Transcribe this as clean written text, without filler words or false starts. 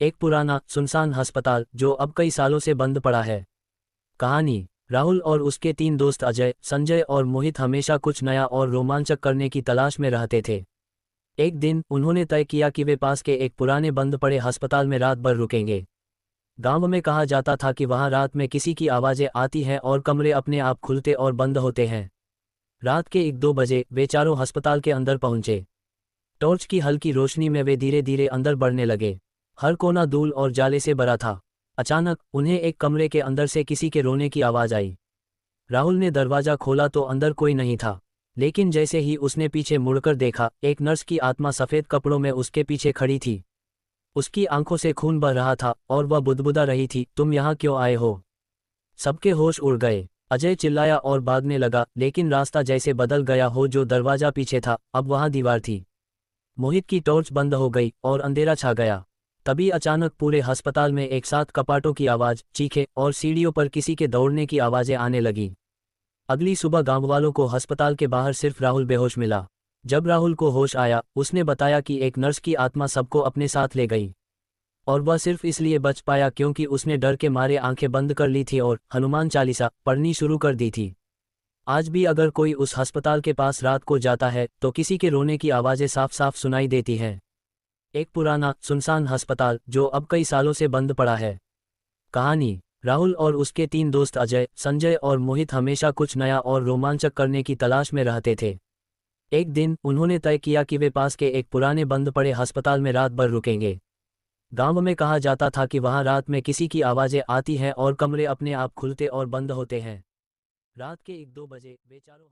एक पुराना सुनसान अस्पताल जो अब कई सालों से बंद पड़ा है। कहानी। राहुल और उसके तीन दोस्त अजय, संजय और मोहित हमेशा कुछ नया और रोमांचक करने की तलाश में रहते थे। एक दिन उन्होंने तय किया कि वे पास के एक पुराने बंद पड़े अस्पताल में रात भर रुकेंगे। गांव में कहा जाता था कि वहां रात में किसी की आवाजें आती हैं और कमरे अपने आप खुलते और बंद होते हैं। रात के 1-2 बजे वे चारों अस्पताल के अंदर पहुंचे। टॉर्च की हल्की रोशनी में वे धीरे धीरे अंदर बढ़ने लगे। हर कोना धूल और जाले से भरा था। अचानक उन्हें एक कमरे के अंदर से किसी के रोने की आवाज आई। राहुल ने दरवाजा खोला तो अंदर कोई नहीं था, लेकिन जैसे ही उसने पीछे मुड़कर देखा, एक नर्स की आत्मा सफेद कपड़ों में उसके पीछे खड़ी थी। उसकी आंखों से खून बह रहा था और वह बुदबुदा रही थी, तुम यहाँ क्यों आए हो? सबके होश उड़ गए। अजय चिल्लाया और भागने लगा, लेकिन रास्ता जैसे बदल गया हो। जो दरवाजा पीछे था अब वहां दीवार थी। मोहित की टॉर्च बंद हो गई और अंधेरा छा गया। तभी अचानक पूरे अस्पताल में एक साथ कपाटों की आवाज, चीखें और सीढ़ियों पर किसी के दौड़ने की आवाजें आने लगी। अगली सुबह गांववालों को अस्पताल के बाहर सिर्फ राहुल बेहोश मिला। जब राहुल को होश आया, उसने बताया कि एक नर्स की आत्मा सबको अपने साथ ले गई, और वह सिर्फ इसलिए बच पाया क्योंकि उसने डर के मारे आंखें बंद कर ली थी और हनुमान चालीसा पढ़नी शुरू कर दी थी। आज भी अगर कोई उस अस्पताल के पास रात को जाता है तो किसी के रोने की आवाजें साफ साफ सुनाई देती हैं। एक पुराना सुनसान अस्पताल जो अब कई सालों से बंद पड़ा है। कहानी। राहुल और उसके तीन दोस्त अजय, संजय और मोहित हमेशा कुछ नया और रोमांचक करने की तलाश में रहते थे। एक दिन उन्होंने तय किया कि वे पास के एक पुराने बंद पड़े अस्पताल में रात भर रुकेंगे। गांव में कहा जाता था कि वहां रात में किसी की आवाजें आती हैं और कमरे अपने आप खुलते और बंद होते हैं। रात के 1-2 बजे वे चारों